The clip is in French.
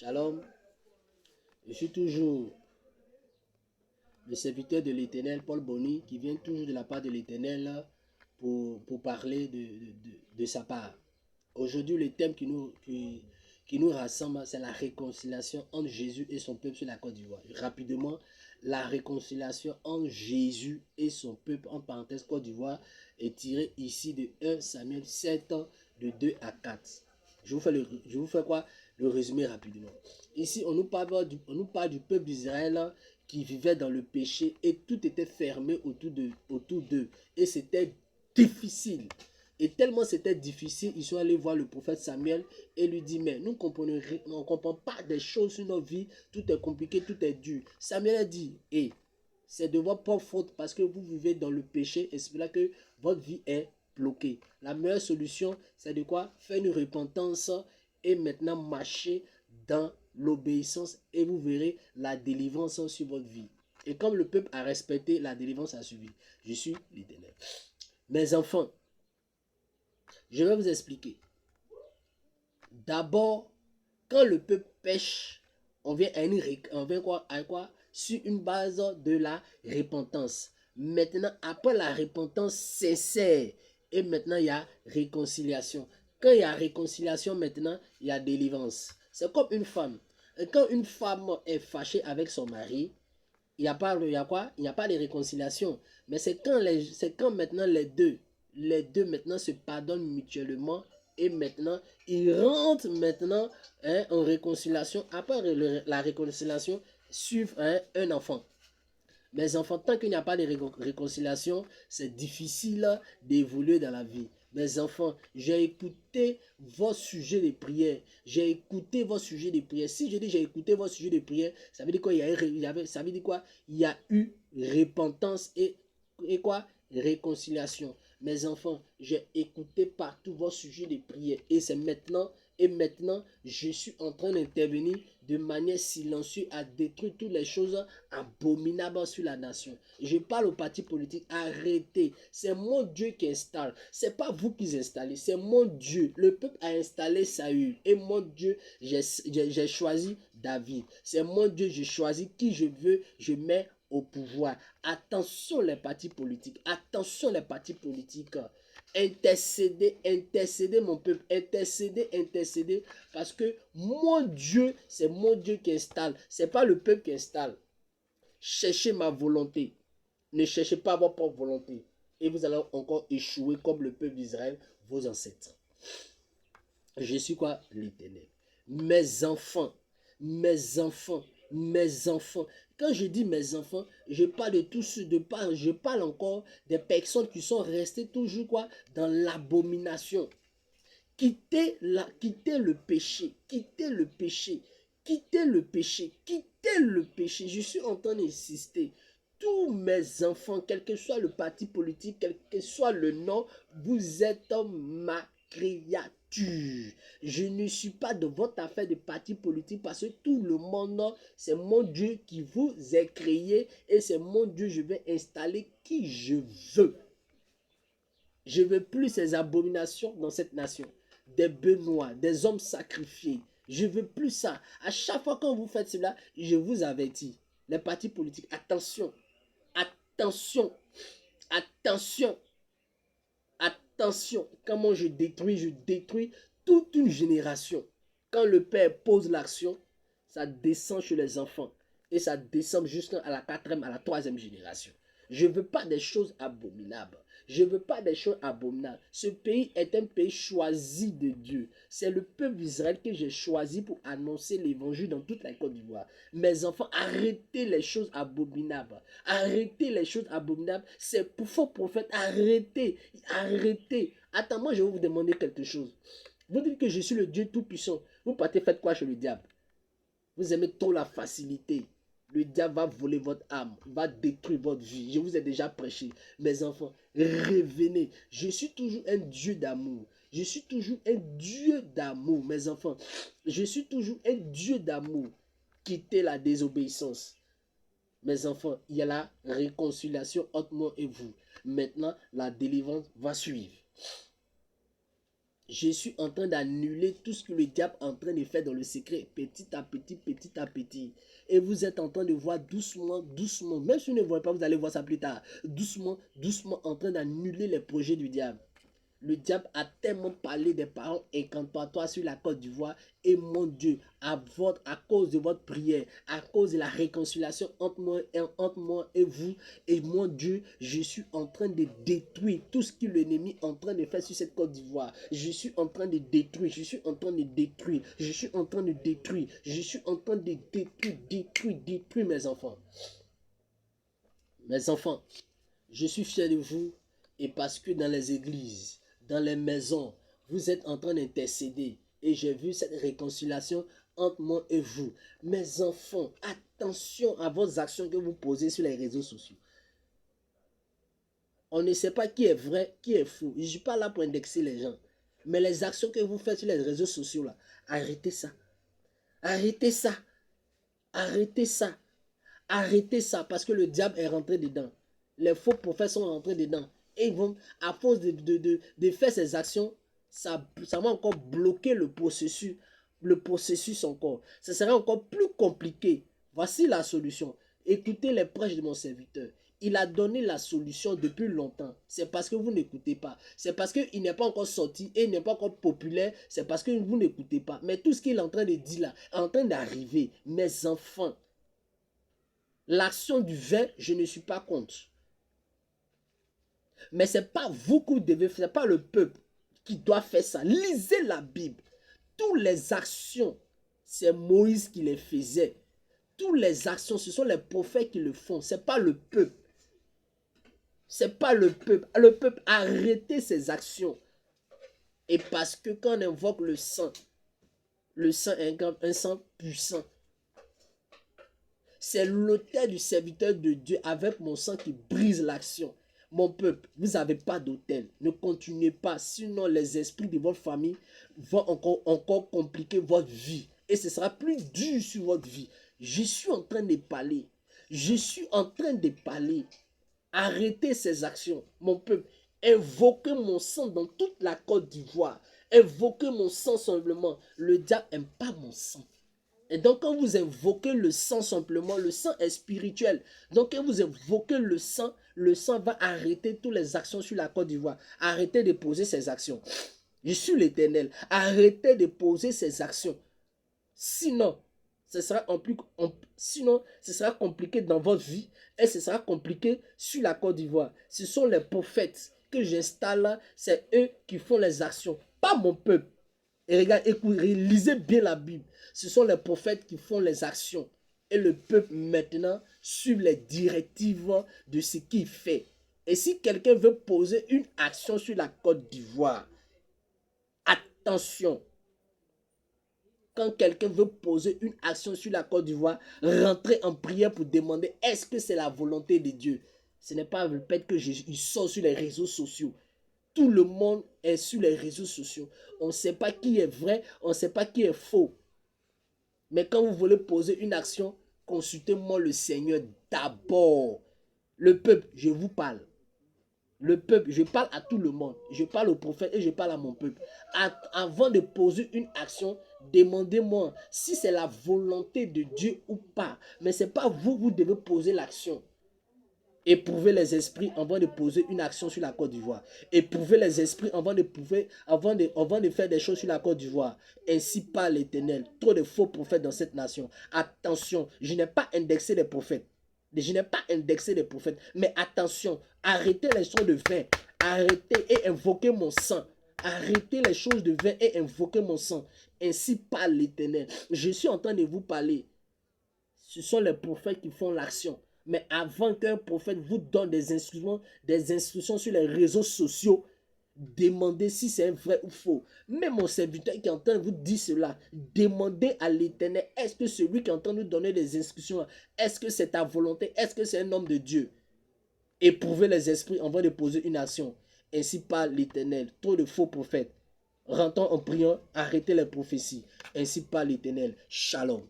Shalom, je suis toujours le serviteur de l'Éternel, Paul Bonny, qui vient toujours de la part de l'Éternel pour parler de sa part. Aujourd'hui, le thème qui nous rassemble, c'est la réconciliation entre Jésus et son peuple sur la Côte d'Ivoire. Rapidement, la réconciliation entre Jésus et son peuple, en parenthèse Côte d'Ivoire, est tirée ici de 1 Samuel 7, de 2 à 4. Je vous fais quoi? Le résumé rapidement. Ici, on nous parle du peuple d'Israël qui vivait dans le péché et tout était fermé autour d'eux. Et c'était difficile. Et tellement c'était difficile, ils sont allés voir le prophète Samuel et lui dit, mais nous ne comprenons pas des choses sur nos vies, tout est compliqué, tout est dur. Samuel a dit, c'est de votre propre faute parce que vous vivez dans le péché et c'est là que votre vie est bloquée. La meilleure solution, c'est de quoi? Faire une repentance et maintenant marcher dans l'obéissance et vous verrez la délivrance sur votre vie. Et comme le peuple a respecté, la délivrance a suivi. Je suis l'Éternel. Mes enfants, je vais vous expliquer. D'abord, quand le peuple pêche, on vient à quoi? Sur une base de la repentance. Maintenant, après la repentance sincère, et maintenant il y a réconciliation. Quand il y a réconciliation, maintenant il y a délivrance. C'est comme une femme. Et quand une femme est fâchée avec son mari, il n'y a pas de réconciliation. Mais c'est quand maintenant les deux maintenant se pardonnent mutuellement et maintenant ils rentrent maintenant en réconciliation. Après la réconciliation, suivent un enfant. Mes enfants, tant qu'il n'y a pas de réconciliation, c'est difficile d'évoluer dans la vie. Mes enfants, j'ai écouté vos sujets de prière. J'ai écouté vos sujets de prière. Si je dis j'ai écouté vos sujets de prière, ça veut dire quoi? Ça veut dire quoi? Il y a eu repentance et quoi? Réconciliation. Mes enfants, j'ai écouté partout vos sujets de prière. Et maintenant, je suis en train d'intervenir de manière silencieuse à détruire toutes les choses abominables sur la nation. Je parle au parti politique, arrêtez. C'est mon Dieu qui installe. C'est pas vous qui installez, c'est mon Dieu. Le peuple a installé Saül. Et mon Dieu, j'ai choisi David. C'est mon Dieu, j'ai choisi qui je veux, je mets au pouvoir. Attention les partis politiques, attention les partis politiques. Intercédez mon peuple, intercédez, parce que mon Dieu, c'est mon Dieu qui installe, c'est pas le peuple qui installe. Cherchez ma volonté, ne cherchez pas votre propre volonté, et vous allez encore échouer comme le peuple d'Israël, vos ancêtres. Je suis quoi? L'Éternel. Mes enfants, mes enfants, mes enfants. Quand je dis mes enfants, je parle de tous ceux je parle encore des personnes qui sont restées toujours quoi? Dans l'abomination. Quittez le péché, quittez le péché, quittez le péché, quittez le péché. Je suis en train d'insister. Tous mes enfants, quel que soit le parti politique, quel que soit le nom, vous êtes ma créature. Je ne suis pas de votre affaire de parti politique parce que tout le monde, c'est mon Dieu qui vous a créé et c'est mon Dieu, je vais installer qui je veux. Je ne veux plus ces abominations dans cette nation. Des benoît, des hommes sacrifiés. Je ne veux plus ça. À chaque fois que vous faites cela, je vous avertis. Les partis politiques, attention. Attention. Attention. Attention. Comment je détruis toute une génération. Quand le père pose l'action, ça descend chez les enfants. Et ça descend jusqu'à la quatrième, à la troisième génération. Je ne veux pas des choses abominables. Je ne veux pas des choses abominables. Ce pays est un pays choisi de Dieu. C'est le peuple d'Israël que j'ai choisi pour annoncer l'évangile dans toute la Côte d'Ivoire. Mes enfants, arrêtez les choses abominables. Arrêtez les choses abominables. C'est pour faux prophètes. Arrêtez. Arrêtez. Attends, moi je vais vous demander quelque chose. Vous dites que je suis le Dieu Tout-Puissant. Vous partez faire quoi chez le diable? Vous aimez trop la facilité. Le diable va voler votre âme, va détruire votre vie. Je vous ai déjà prêché. Mes enfants, revenez. Je suis toujours un Dieu d'amour. Je suis toujours un Dieu d'amour, mes enfants. Je suis toujours un Dieu d'amour. Quittez la désobéissance. Mes enfants, il y a la réconciliation entre moi et vous. Maintenant, la délivrance va suivre. Je suis en train d'annuler tout ce que le diable est en train de faire dans le secret, petit à petit, petit à petit. Et vous êtes en train de voir doucement, doucement, même si vous ne voyez pas, vous allez voir ça plus tard, doucement, doucement en train d'annuler les projets du diable. Le diable a tellement parlé des paroles incantatoires sur la Côte d'Ivoire. Et mon Dieu, à cause de votre prière, à cause de la réconciliation entre moi et vous, et mon Dieu, je suis en train de détruire tout ce que l'ennemi est en train de faire sur cette Côte d'Ivoire. Je suis en train de détruire, je suis en train de détruire, je suis en train de détruire, je suis en train de détruire mes enfants. Mes enfants, je suis fier de vous et parce que dans les églises, dans les maisons, vous êtes en train d'intercéder. Et j'ai vu cette réconciliation entre moi et vous. Mes enfants, attention à vos actions que vous posez sur les réseaux sociaux. On ne sait pas qui est vrai, qui est faux. Je ne suis pas là pour indexer les gens. Mais les actions que vous faites sur les réseaux sociaux, là, arrêtez ça. Arrêtez ça. Arrêtez ça. Arrêtez ça parce que le diable est rentré dedans. Les faux prophètes sont rentrés dedans. Et ils vont, à force de faire ces actions, ça va encore bloquer le processus encore. Ça sera encore plus compliqué. Voici la solution. Écoutez les prêches de mon serviteur. Il a donné la solution depuis longtemps. C'est parce que vous n'écoutez pas. C'est parce qu'il n'est pas encore sorti et il n'est pas encore populaire. C'est parce que vous n'écoutez pas. Mais tout ce qu'il est en train de dire là, est en train d'arriver. Mes enfants, l'action du vin, je ne suis pas contre. Mais ce n'est pas vous que vous devez faire, ce n'est pas le peuple qui doit faire ça. Lisez la Bible. Toutes les actions, c'est Moïse qui les faisait. Toutes les actions, ce sont les prophètes qui le font. Ce n'est pas le peuple. Ce n'est pas le peuple. Le peuple, arrêtez ses actions. Et parce que quand on invoque le sang est un sang puissant. C'est l'autel du serviteur de Dieu avec mon sang qui brise l'action. Mon peuple, vous n'avez pas d'autel. Ne continuez pas, sinon les esprits de votre famille vont encore compliquer votre vie. Et ce sera plus dur sur votre vie. Je suis en train de parler. Je suis en train de parler. Arrêtez ces actions, mon peuple. Invoquez mon sang dans toute la Côte d'Ivoire. Invoquez mon sang simplement. Le diable n'aime pas mon sang. Et donc, quand vous invoquez le sang simplement, le sang est spirituel. Donc, quand vous invoquez le sang va arrêter toutes les actions sur la Côte d'Ivoire. Arrêtez de poser ces actions. Je suis l'Éternel. Arrêtez de poser ces actions. Sinon, ce sera compliqué dans votre vie et ce sera compliqué sur la Côte d'Ivoire. Ce sont les prophètes que j'installe là, c'est eux qui font les actions, pas mon peuple. Et regardez, écoutez, lisez bien la Bible. Ce sont les prophètes qui font les actions. Et le peuple maintenant suit les directives de ce qu'il fait. Et si quelqu'un veut poser une action sur la Côte d'Ivoire, attention. Quand quelqu'un veut poser une action sur la Côte d'Ivoire, rentrez en prière pour demander est-ce que c'est la volonté de Dieu. Ce n'est pas le fait que Jésus sort sur les réseaux sociaux. Tout le monde est sur les réseaux sociaux. On ne sait pas qui est vrai, on ne sait pas qui est faux. Mais quand vous voulez poser une action, consultez-moi le Seigneur d'abord. Le peuple, je vous parle. Le peuple, je parle à tout le monde. Je parle au prophète et je parle à mon peuple. Avant de poser une action, demandez-moi si c'est la volonté de Dieu ou pas. Mais ce n'est pas vous devez poser l'action. Éprouver les esprits avant de poser une action sur la Côte d'Ivoire. Éprouver les esprits avant de faire des choses sur la Côte d'Ivoire. Ainsi parle l'Éternel. Trop de faux prophètes dans cette nation. Attention, je n'ai pas indexé les prophètes. Je n'ai pas indexé les prophètes. Mais attention, arrêtez les choses de vin. Arrêtez et invoquez mon sang. Arrêtez les choses de vin et invoquez mon sang. Ainsi parle l'Éternel. Je suis en train de vous parler. Ce sont les prophètes qui font l'action. Mais avant qu'un prophète vous donne des instructions sur les réseaux sociaux, demandez si c'est vrai ou faux. Même mon serviteur qui est en train de vous dire cela, demandez à l'Éternel, est-ce que celui qui est en train de nous donner des instructions, est-ce que c'est ta volonté, est-ce que c'est un homme de Dieu? Éprouvez les esprits avant de poser une action. Ainsi parle l'Éternel. Trop de faux prophètes. Rentrons en priant, arrêtez les prophéties. Ainsi parle l'Éternel. Shalom.